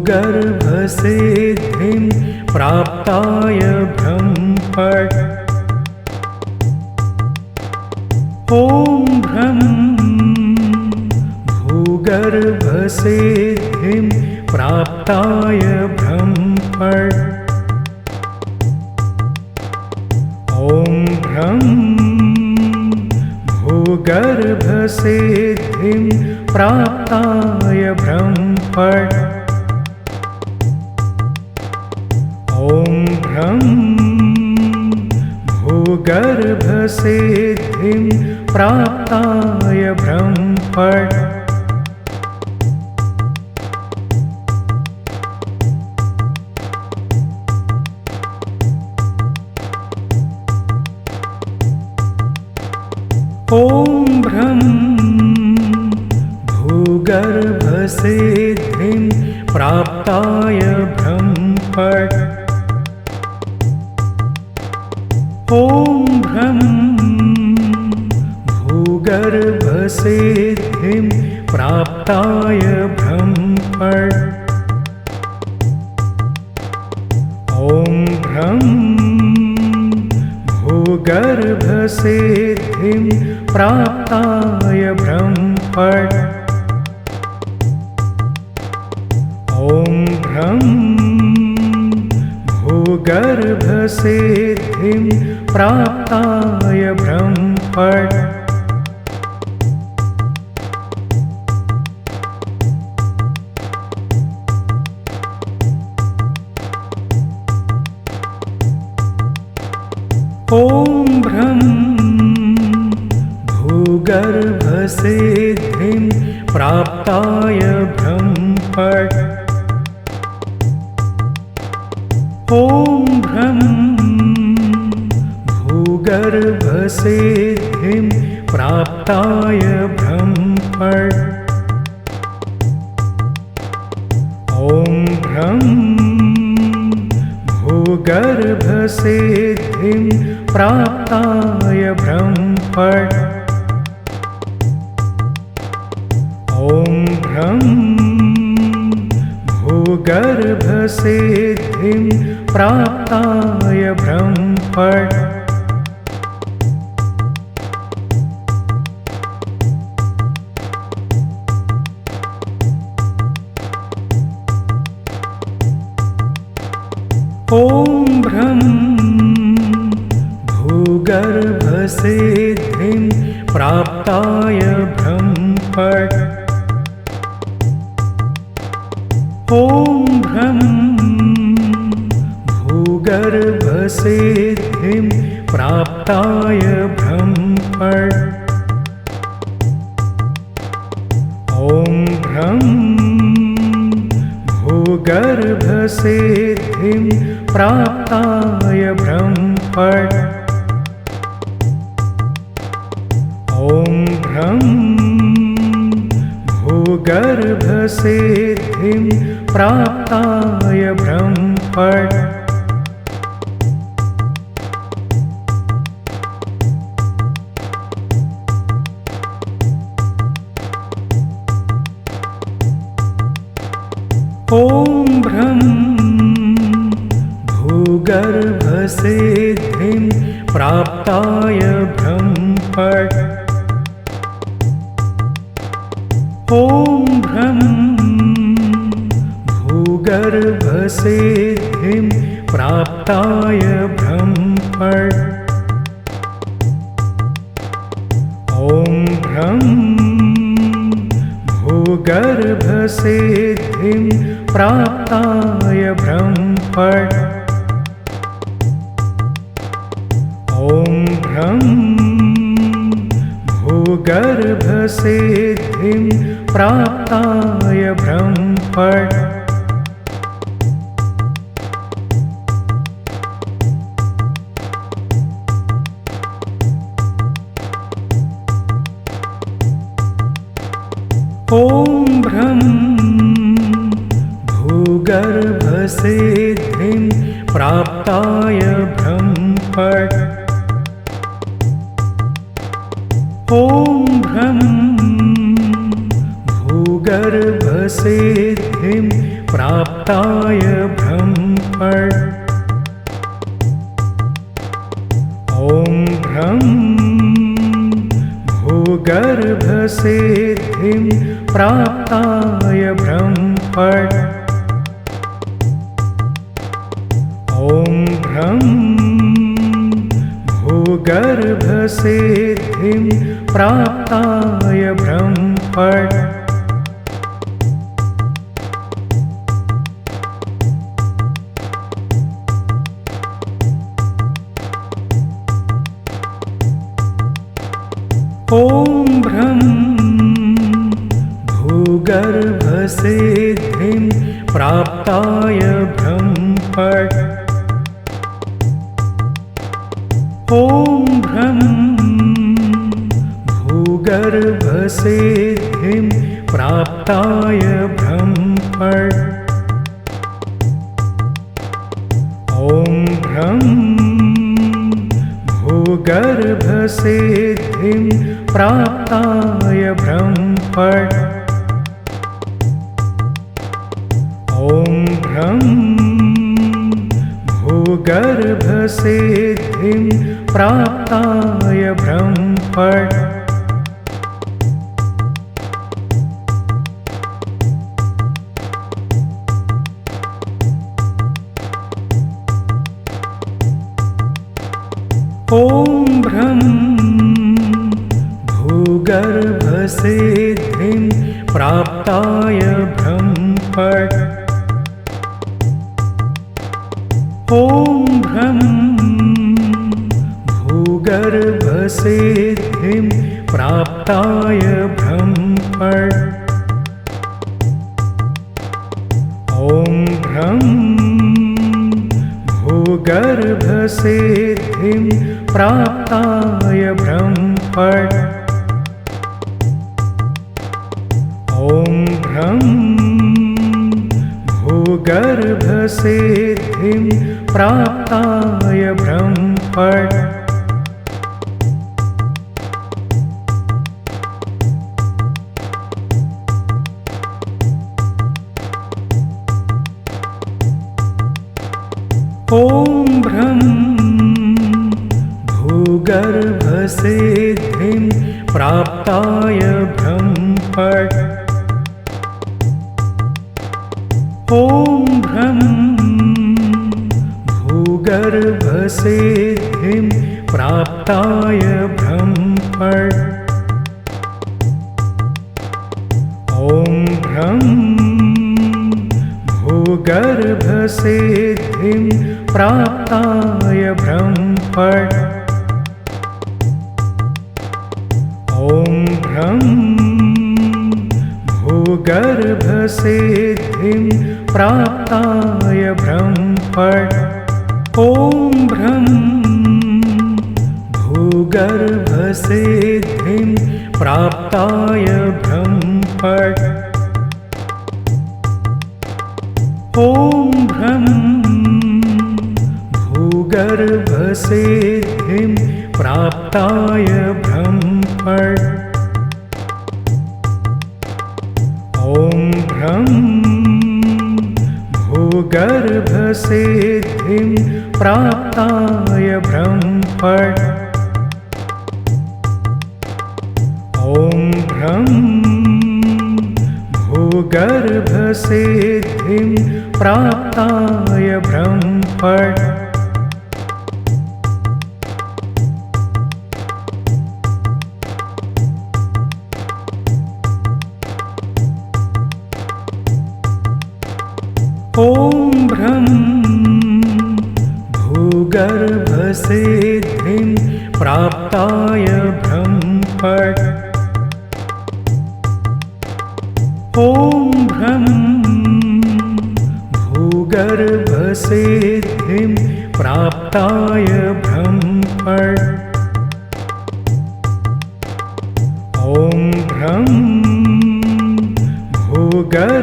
भूगर्भसिद्धिं प्राप्ताय ब्रह्मफट्। ॐ ब्रह्म भूगर्भसिद्धिं प्राप्ताय ब्रह्मफट्। ॐ ब्रह्म भूगर्भसिद्धिं प्राप्ताय ब्रह्मफट्। ॐ ब्रह्म भूगर्भसिद्धिं प्राप्ताय ब्रह्मफट्। ॐ ब्रह्म भूगर्भसिद्धिं प्राप्ताय ब्रह्मफट्। ॐ ब्रह्म भूगर्भसिद्धिं प्राप्ताय ब्रह्मफट्। ॐ ब्रह्म भूगर्भसिद्धिं प्राप्ताय ब्रह्मफट्। ॐ ब्रह्म भूगर्भसिद्धिं प्राप्ताय ब्रह्मफट्। ॐ ब्रह्म भूगर्भसिद्धिं प्राप्ताय ब्रह्मफट्। ॐ ब्रह्म भूगर्भसिद्धिं प्राप्ताय ब्रह्मफट्। ॐ ब्रह्म भूगर्भसिद्धिं प्राप्ताय ब्रह्मफट्। ॐ ब्रह्म भूगर्भसिद्धिं प्राप्ताय ब्रह्मफट्। ॐ ब्रह्म भूगर्भसिद्धिं प्राप्ताय ब्रह्मफट्। ॐ ब्रह्म भूगर्भसिद्धिं प्राप्ताय ब्रह्मफट्। ॐ ब्रह्म भूगर्भसिद्धिं प्राप्ताय ब्रह्मफट्। ॐ ब्रह्म भूगर्भसिद्धिं प्राप्ताय ब्रह्मफट्। ॐ ब्रह्म भूगर्भसिद्धिं प्राप्ताय ब्रह्मफट्। ॐ ब्रह्म भूगर्भसिद्धिं प्राप्ताय ब्रह्मफट्। ॐ ब्रह्म भूगर्भसिद्धिं प्राप्ताय ब्रह्मफट्। ॐ ब्रह्म भूगर्भसिद्धिं प्राप्ताय ब्रह्मफट्। ॐ ब्रह्म भूगर्भसिद्धिं प्राप्ताय ब्रह्मफट्। ॐ ब्रह्म भूगर्भसिद्धिं भूगर्भसिद्धिं प्राप्ताय ब्रह्मफट्। ॐ भ्रं भूगर्भसिद्धिं प्राप्ताय ब्रह्मफट्। ॐ भ्रं भूगर्भसिद्धिं प्राप्ताय ब्रह्मफट्। ॐ भ्रं भूगर्भसिद्धिं प्राप्ताय ब्रह्मफट्। ॐ भ्रं भूगर्भसिद्धिं प्राप्ताय ब्रह्मफट्। ॐ भ्रं भूगर्भसिद्धिं प्राप्ताय ब्रह्मफट्। ॐ भ्रं भूगर्भसिद्धिं प्राप्ताय ब्रह्मफट्। ॐ भ्रं भूगर्भसिद्धिं प्राप्ताय ब्रह्मफट्। ॐ भ्रं भूगर्भसिद्धिं प्राप्ताय ब्रह्मफट्। ॐ भ्रं भूगर्भसिद्धिं प्राप्ताय ब्रह्मफट्। ॐ भ्रं भूगर्भसिद्धिं प्राप्ताय ब्रह्मफट्। ॐ भ्रं भूगर्भसिद्धिं प्राप्ताय ब्रह्मफट्। ॐ भ्रं भूगर्भसिद्धिं प्राप्ताय ब्रह्मफट्। ॐ भ्रं भूगर्भसिद्धिं प्राप्ताय ब्रह्मफट्। ॐ भ्रं भूगर्भसिद्धिं प्राप्ताय ब्रह्मफट्। ॐ भ्रं भूगर्भसिद्धिं प्राप्ताय ब्रह्मफट्। ॐ भ्रं भूगर्भसिद्धिं प्राप्ताय ब्रह्मफट्। ॐ भ्रं भूगर्भसिद्धिं प्राप्ताय ब्रह्मफट्। ॐ भ्रं भूगर्भसिद्धिं प्राप्ताय ब्रह्मफट्। ॐ भ्रं भूगर्भसिद्धिं प्राप्ताय ब्रह्मफट्। ॐ भ्रं भूगर्भसिद्धिं प्राप्ताय ब्रह्मफट्। ॐ भ्रं भूगर्भसिद्धिं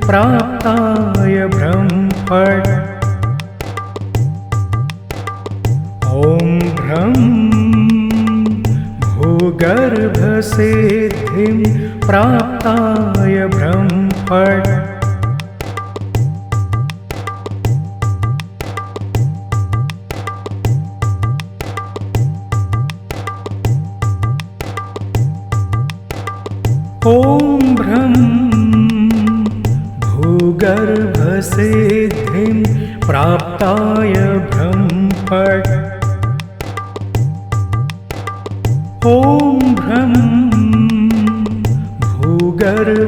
प्राप्ताय ब्रह्मफट्। ॐ भ्रं भूगर्भसिद्धिं प्राप्ताय ब्रह्मफट् ॐ भ्रं भूगर्भसिद्धिं प्राप्ताय ब्रह्मफट् ॐ भ्रं भूगर्भसिद्धिं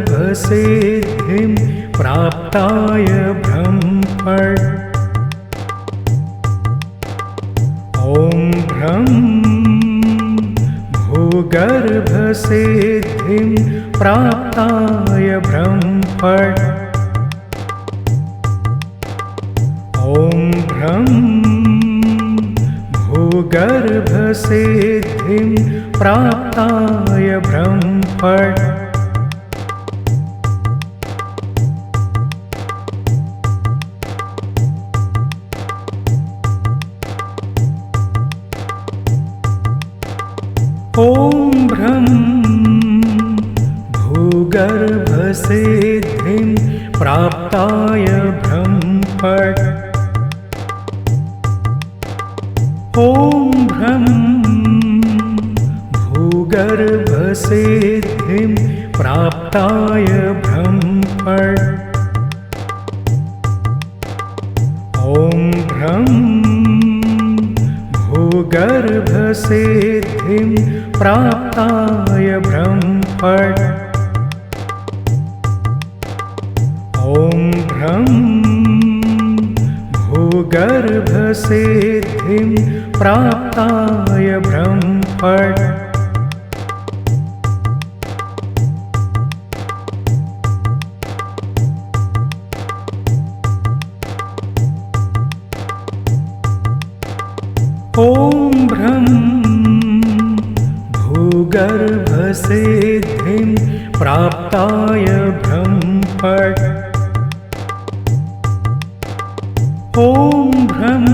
प्राप्ताय ब्रह्मफट् ॐ भ्रं भूगर्भसिद्धिं प्राप्ताय ब्रह्मफट् ॐ भ्रं भूगर्भसिद्धिं प्राप्ताय ब्रह्मफट् ॐ भ्रं भूगर्भसिद्धिं प्राप्ताय ब्रह्मफट् ॐ भ्रं भूगर्भसिद्धिं प्राप्ताय ब्रह्मफट् ॐ भ्रं भूगर्भसिद्धिं प्राप्ताय ब्रह्मफट् ॐ भ्रं भूगर्भसिद्धिं प्राप्ताय ब्रह्मफट् ॐ भ्रं भूगर्भसिद्धिं प्राप्ताय ब्रह्मफट् ॐ भ्रं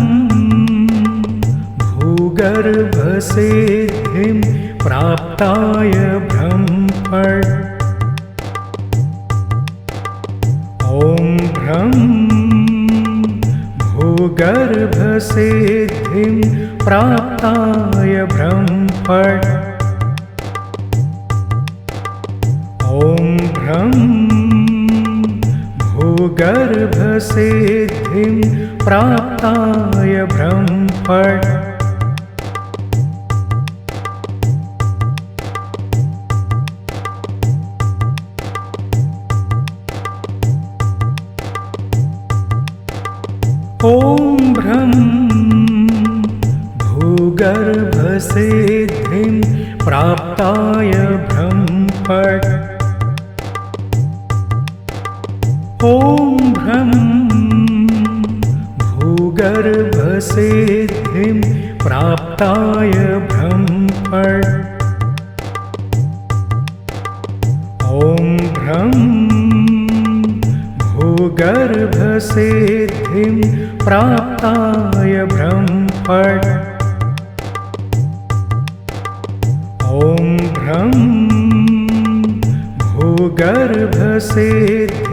भूगर्भसिद्धिं प्राप्ताय ब्रह्मफट् ॐ भ्रं भूगर्भसिद्धिं प्राप्ताय ब्रह्मफट् ॐ भ्रं भूगर्भसिद्धिं प्राप्ताय ब्रह्मफट् ॐ भ्रं भूगर्भसिद्धिं प्राप्ताय ब्रह्मफट् ॐ भ्रं भूगर्भसिद्धिं प्राप्ताय ब्रह्मफट् ॐ भ्रं भूगर्भसिद्धिं प्राप्ताय ब्रह्मफट् ॐ भ्रं भूगर्भसिद्धिं